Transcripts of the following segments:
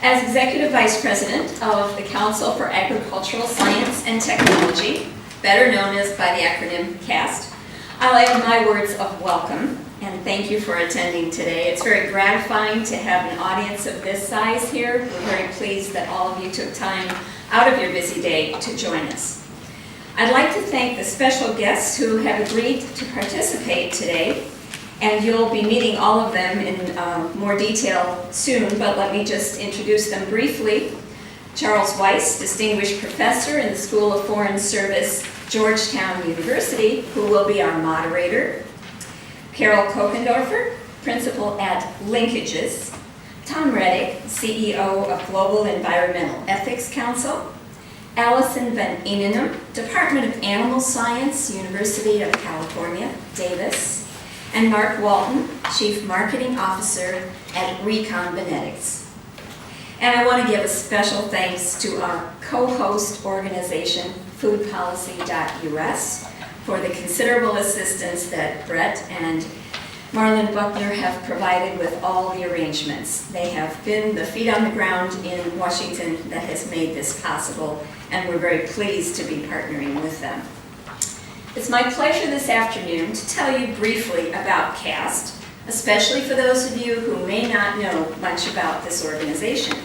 As Executive Vice President of the Council for Agricultural Science and Technology, better known as by the acronym CAST, I'll add my words of welcome and thank you for attending today. It's very gratifying to have an audience of this size here. We're very pleased that all of you took time out of your busy day to join us. I'd like to thank the special guests who have agreed to participate today, and you'll be meeting all of them in more detail soon, but let me just introduce them briefly. Charles Weiss, Distinguished Professor in the School of Foreign Service, Georgetown University, who will be our moderator. Karil Kochenderfer, Principal at LINKAGES. Tom Redick, CEO of Global Environmental Ethics Council. Alison van Eenennaam, Department of Animal Science, University of California, Davis. And Mark Walton, Chief Marketing Officer at Recombinetics. And I want to give a special thanks to our co-host organization, foodpolicy.us, for the considerable assistance that Brett and Marlon Buckner have provided with all the arrangements. They have been the feet on the ground in Washington that has made this possible, and we're very pleased to be partnering with them. It's my pleasure this afternoon to tell you briefly about CAST, especially for those of you who may not know much about this organization.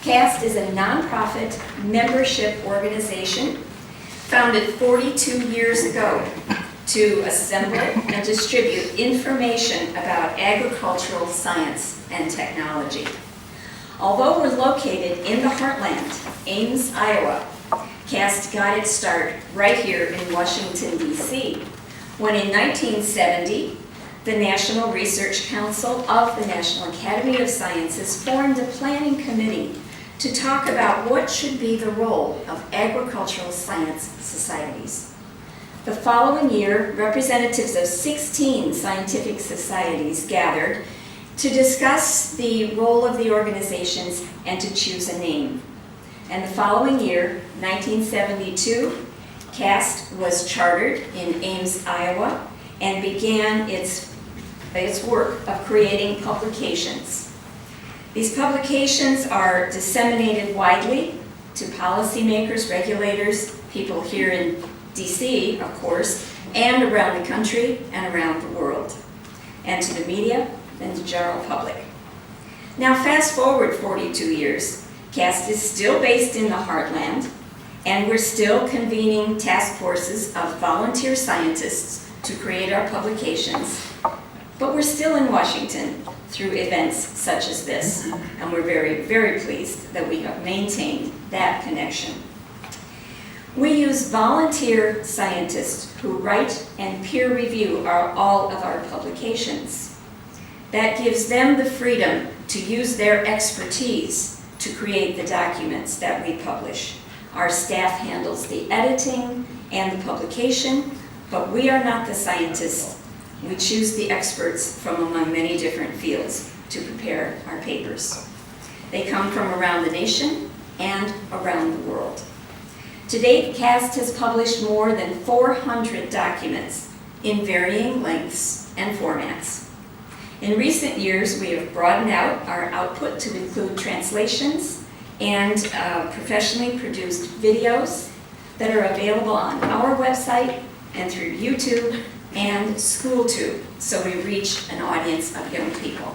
CAST is a nonprofit membership organization founded 42 years ago to assemble and distribute information about agricultural science and technology. Although we're located in the heartland, Ames, Iowa, CAST got its start right here in Washington, D.C., when in 1970, the National Research Council of the National Academy of Sciences formed a planning committee to talk about what should be the role of agricultural science societies. The following year, representatives of 16 scientific societies gathered to discuss the role of the organizations and to choose a name. And the following year, 1972, CAST was chartered in Ames, Iowa, and began its work of creating publications. These publications are disseminated widely to policymakers, regulators, people here in DC, of course, and around the country and around the world, and to the media and the general public. Now fast forward 42 years, CAST is still based in the heartland, and we're still convening task forces of volunteer scientists to create our publications, but we're still in Washington through events such as this, and we're very, very pleased that we have maintained that connection. We use volunteer scientists who write and peer review all of our publications. That gives them the freedom to use their expertise to create the documents that we publish. Our staff handles the editing and the publication, but we are not the scientists. We choose the experts from among many different fields to prepare our papers. They come from around the nation and around the world. To date, CAST has published more than 400 documents in varying lengths and formats. In recent years, we have broadened out our output to include translations and professionally produced videos that are available on our website and through YouTube and SchoolTube, so we reach an audience of young people.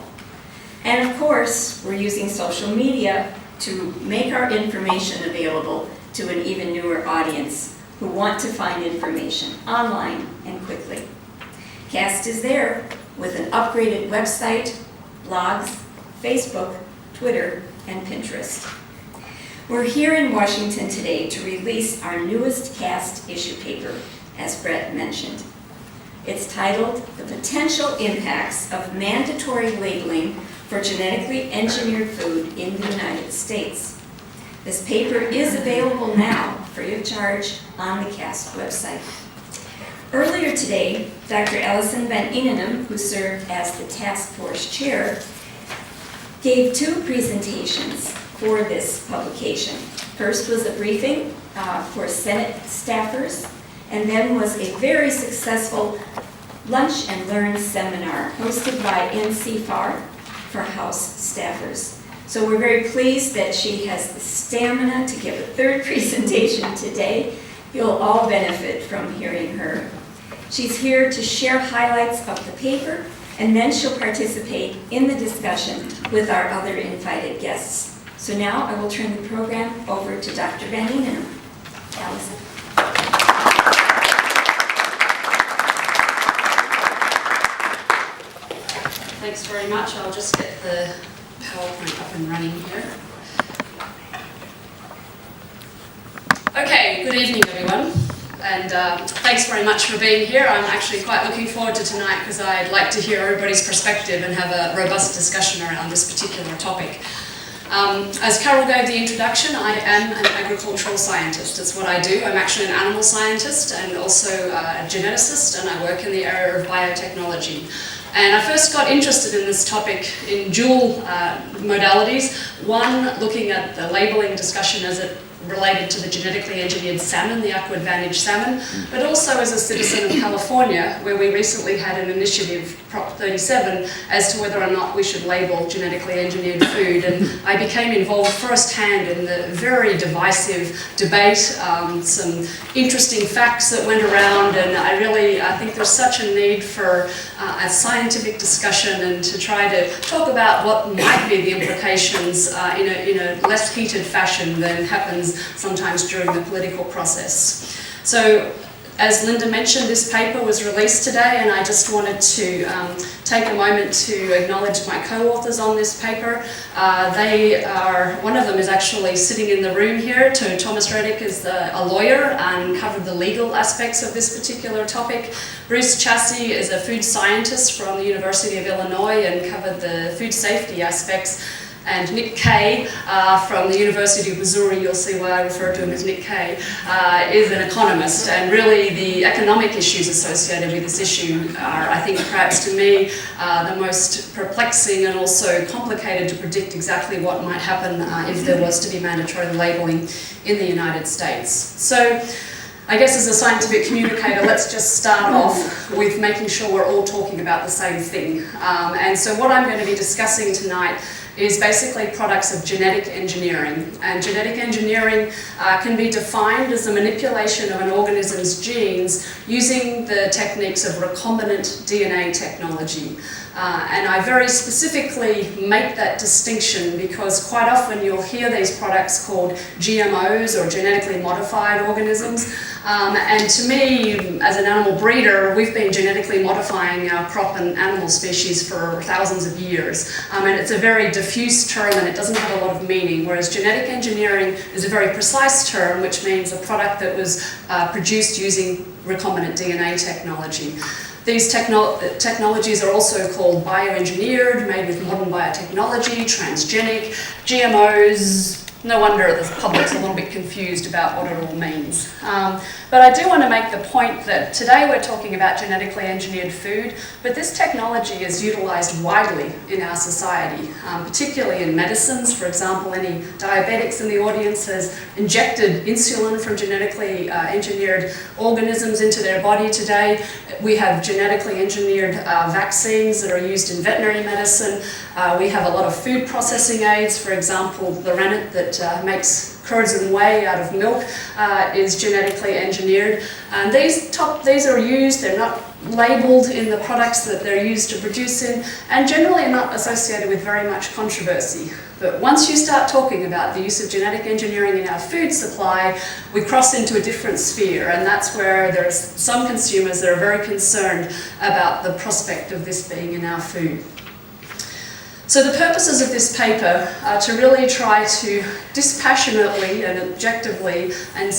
And of course, we're using social media to make our information available to an even newer audience who want to find information online and quickly. CAST is there with an upgraded website, blogs, Facebook, Twitter, and Pinterest. We're here in Washington today to release our newest CAST issue paper, as Brett mentioned. It's titled The Potential Impacts of Mandatory Labeling for Genetically Engineered Food in the United States. This paper is available now, free of charge, on the CAST website. Earlier today, Dr. Alison van Eenennaam, who served as the task force chair, gave two presentations for this publication. First was a briefing for Senate staffers, and then was a very successful Lunch and Learn seminar hosted by NCFAR for House staffers. So we're very pleased that she has the stamina to give a third presentation today. You'll all benefit from hearing her. She's here to share highlights of the paper, and then she'll participate in the discussion with our other invited guests. So now I will turn the program over to Dr. Van Eenennaam. Alison. Thanks very much. I'll just get the PowerPoint up and running here. Okay, good evening everyone, and thanks very much for being here. I'm actually quite looking forward to tonight because I'd like to hear everybody's perspective and have a robust discussion around this particular topic. As Karil gave the introduction, I am an agricultural scientist. It's what I do. I'm actually an animal scientist and also a geneticist, and I work in the area of biotechnology. And I first got interested in this topic in dual modalities. One, looking at the labeling discussion as it related to the genetically engineered salmon, the Aqua Advantage salmon, but also as a citizen of California, where we recently had an initiative, Prop 37, as to whether or not we should label genetically engineered food. And I became involved firsthand in the very divisive debate, some interesting facts that went around, and I think there's such a need for a scientific discussion and to try to talk about what might be the implications in a less heated fashion than happens sometimes during the political process. So, as Linda mentioned, this paper was released today, and I just wanted to take a moment to acknowledge my co-authors on this paper. One of them is actually sitting in the room here. Thomas Redick is a lawyer and covered the legal aspects of this particular topic. Bruce Chassey is a food scientist from the University of Illinois and covered the food safety aspects. And Nick Kay from the University of Missouri, you'll see why I refer to him as Nick Kay, is an economist, and really the economic issues associated with this issue are, I think, perhaps to me, the most perplexing and also complicated to predict exactly what might happen if there was to be mandatory labeling in the United States. So, I guess as a scientific communicator, let's just start off with making sure we're all talking about the same thing. And so what I'm going to be discussing tonight is basically products of genetic engineering. And genetic engineering can be defined as the manipulation of an organism's genes using the techniques of recombinant DNA technology. And I very specifically make that distinction because quite often you'll hear these products called GMOs or genetically modified organisms. And to me, as an animal breeder, we've been genetically modifying our crop and animal species for thousands of years. And it's a very diffuse term and it doesn't have a lot of meaning, whereas genetic engineering is a very precise term, which means a product that was produced using recombinant DNA technology. These technologies are also called bioengineered, made with modern biotechnology, transgenic, GMOs. No wonder the public's a little bit confused about what it all means. But I do want to make the point that today we're talking about genetically engineered food, but this technology is utilized widely in our society, particularly in medicines. For example, any diabetics in the audience has injected insulin from genetically engineered organisms into their body today. We have genetically engineered vaccines that are used in veterinary medicine. We have a lot of food processing aids. For example, the rennet that makes curds and whey out of milk is genetically engineered. And these are used, they're not labelled in the products that they're used to produce in, and generally not associated with very much controversy. But once you start talking about the use of genetic engineering in our food supply, we cross into a different sphere, and that's where there's some consumers that are very concerned about the prospect of this being in our food. So the purposes of this paper are to really try to dispassionately and objectively and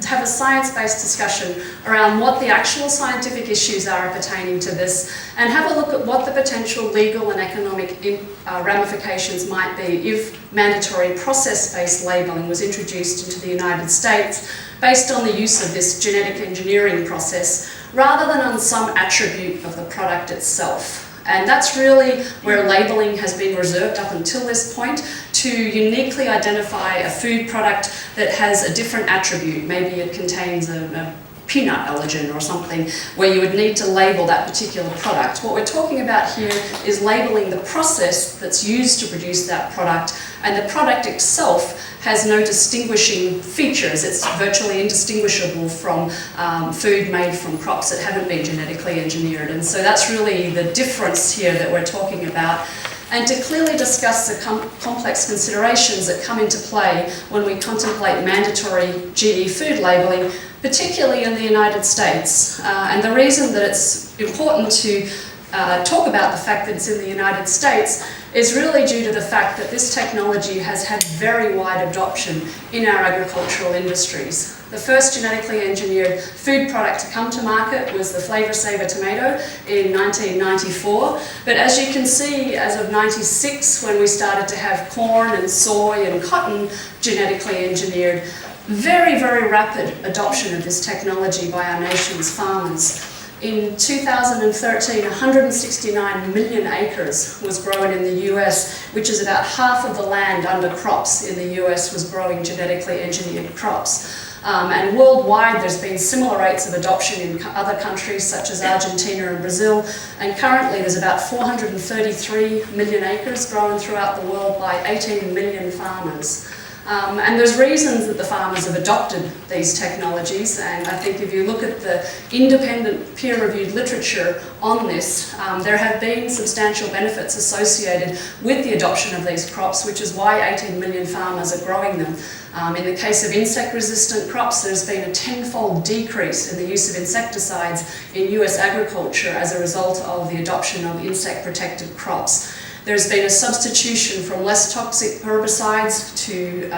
have a science-based discussion around what the actual scientific issues are pertaining to this, and have a look at what the potential legal and economic ramifications might be if mandatory process-based labelling was introduced into the United States based on the use of this genetic engineering process rather than on some attribute of the product itself. And that's really where labelling has been reserved up until this point, to uniquely identify a food product that has a different attribute. Maybe it contains a peanut allergen or something where you would need to label that particular product. What we're talking about here is labelling the process that's used to produce that product and the product itself has no distinguishing features. It's virtually indistinguishable from food made from crops that haven't been genetically engineered. And so that's really the difference here that we're talking about. And to clearly discuss the complex considerations that come into play when we contemplate mandatory GE food labelling, particularly in the United States. And the reason that it's important to talk about the fact that it's in the United States is really due to the fact that this technology has had very wide adoption in our agricultural industries. The first genetically engineered food product to come to market was the Flavor Saver tomato in 1994. But as you can see, as of 96, when we started to have corn and soy and cotton genetically engineered, very, very rapid adoption of this technology by our nation's farmers. In 2013, 169 million acres was grown in the US, which is about half of the land under crops in the US was growing genetically engineered crops. And worldwide, there's been similar rates of adoption in other countries such as Argentina and Brazil. And currently, there's about 433 million acres grown throughout the world by 18 million farmers. And there's reasons that the farmers have adopted these technologies, and I think if you look at the independent peer-reviewed literature on this, there have been substantial benefits associated with the adoption of these crops, which is why 18 million farmers are growing them. In the case of insect-resistant crops, there's been a tenfold decrease in the use of insecticides in US agriculture as a result of the adoption of insect-protected crops. There's been a substitution from less toxic herbicides to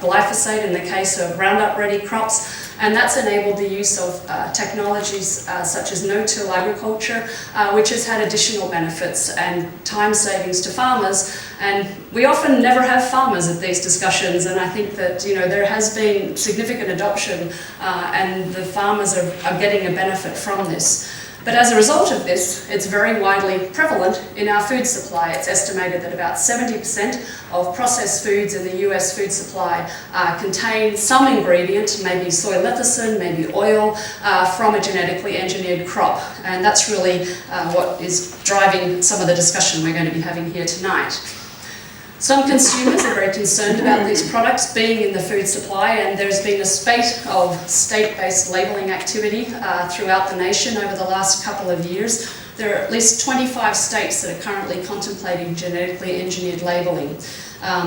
glyphosate in the case of Roundup-ready crops, and that's enabled the use of technologies such as no-till agriculture, which has had additional benefits and time savings to farmers. And we often never have farmers at these discussions, and I think that there has been significant adoption and the farmers are getting a benefit from this. But as a result of this, it's very widely prevalent in our food supply. It's estimated that about 70% of processed foods in the US food supply contain some ingredient, maybe soy lecithin, maybe oil, from a genetically engineered crop. And that's really what is driving some of the discussion we're going to be having here tonight. Some consumers are very concerned about these products being in the food supply, and there's been a spate of state-based labelling activity throughout the nation over the last couple of years. There are at least 25 states that are currently contemplating genetically engineered labelling.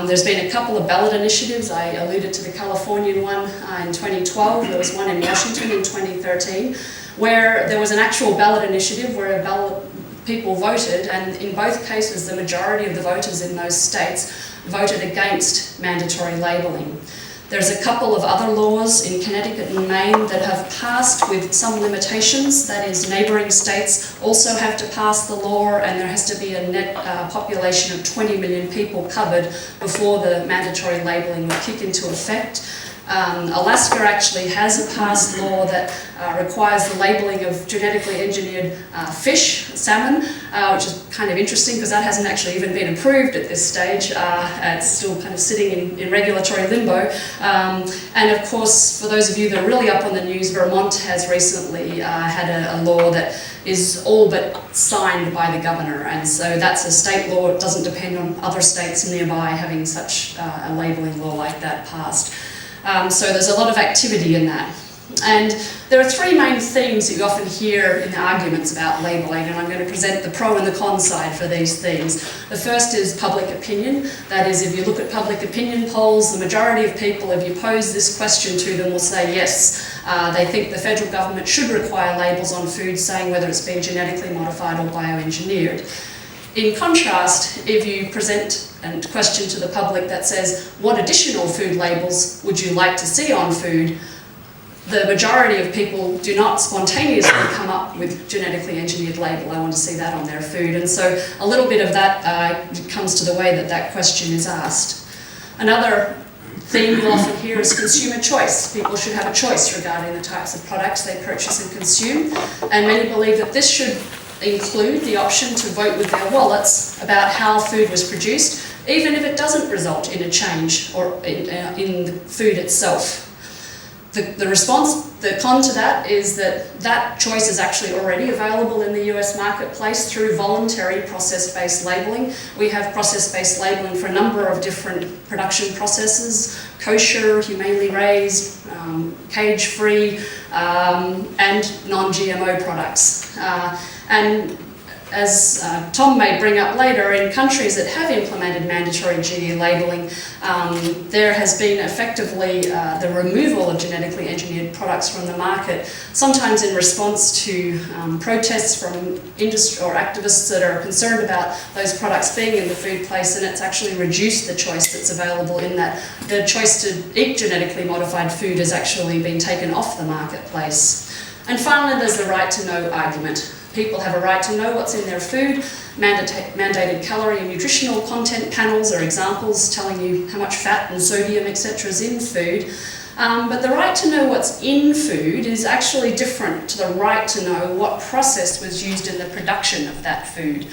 There's been a couple of ballot initiatives. I alluded to the Californian one in 2012. There was one in Washington in 2013, where there was an actual ballot initiative where people voted, and in both cases the majority of the voters in those states voted against mandatory labelling. There's a couple of other laws in Connecticut and Maine that have passed with some limitations. That is, neighbouring states also have to pass the law, and there has to be a net population of 20 million people covered before the mandatory labelling will kick into effect. Alaska actually has a passed law that requires the labelling of genetically engineered fish, salmon, which is kind of interesting because that hasn't actually even been approved at this stage. It's still kind of sitting in regulatory limbo. And of course, for those of you that are really up on the news, Vermont has recently had a law that is all but signed by the governor, and so that's a state law. It doesn't depend on other states nearby having such a labelling law like that passed. So there's a lot of activity in that. And there are three main themes that you often hear in the arguments about labelling, and I'm going to present the pro and the con side for these themes. The first is public opinion. That is, if you look at public opinion polls, the majority of people, if you pose this question to them, will say yes. They think the federal government should require labels on food saying whether it's been genetically modified or bioengineered. In contrast, if you present a question to the public that says, what additional food labels would you like to see on food? The majority of people do not spontaneously come up with genetically engineered label. I want to see that on their food. And so a little bit of that comes to the way that that question is asked. Another theme you'll often hear is consumer choice. People should have a choice regarding the types of products they purchase and consume. And many believe that this should include the option to vote with their wallets about how food was produced, even if it doesn't result in a change or in the food itself. The response The con to that is that choice is actually already available in the US marketplace through voluntary process-based labelling. We have process-based labelling for a number of different production processes: kosher, humanely raised, cage-free, and non-GMO products. And as Tom may bring up later, in countries that have implemented mandatory GE labelling, there has been effectively the removal of genetically engineered products from the market, sometimes in response to protests from industry or activists that are concerned about those products being in the food place, and it's actually reduced the choice that's available in that. The choice to eat genetically modified food has actually been taken off the marketplace. And finally, there's the right to know argument. People have a right to know what's in their food. Mandated calorie and nutritional content panels are examples telling you how much fat and sodium, etc. is in food. But the right to know what's in food is actually different to the right to know what process was used in the production of that food.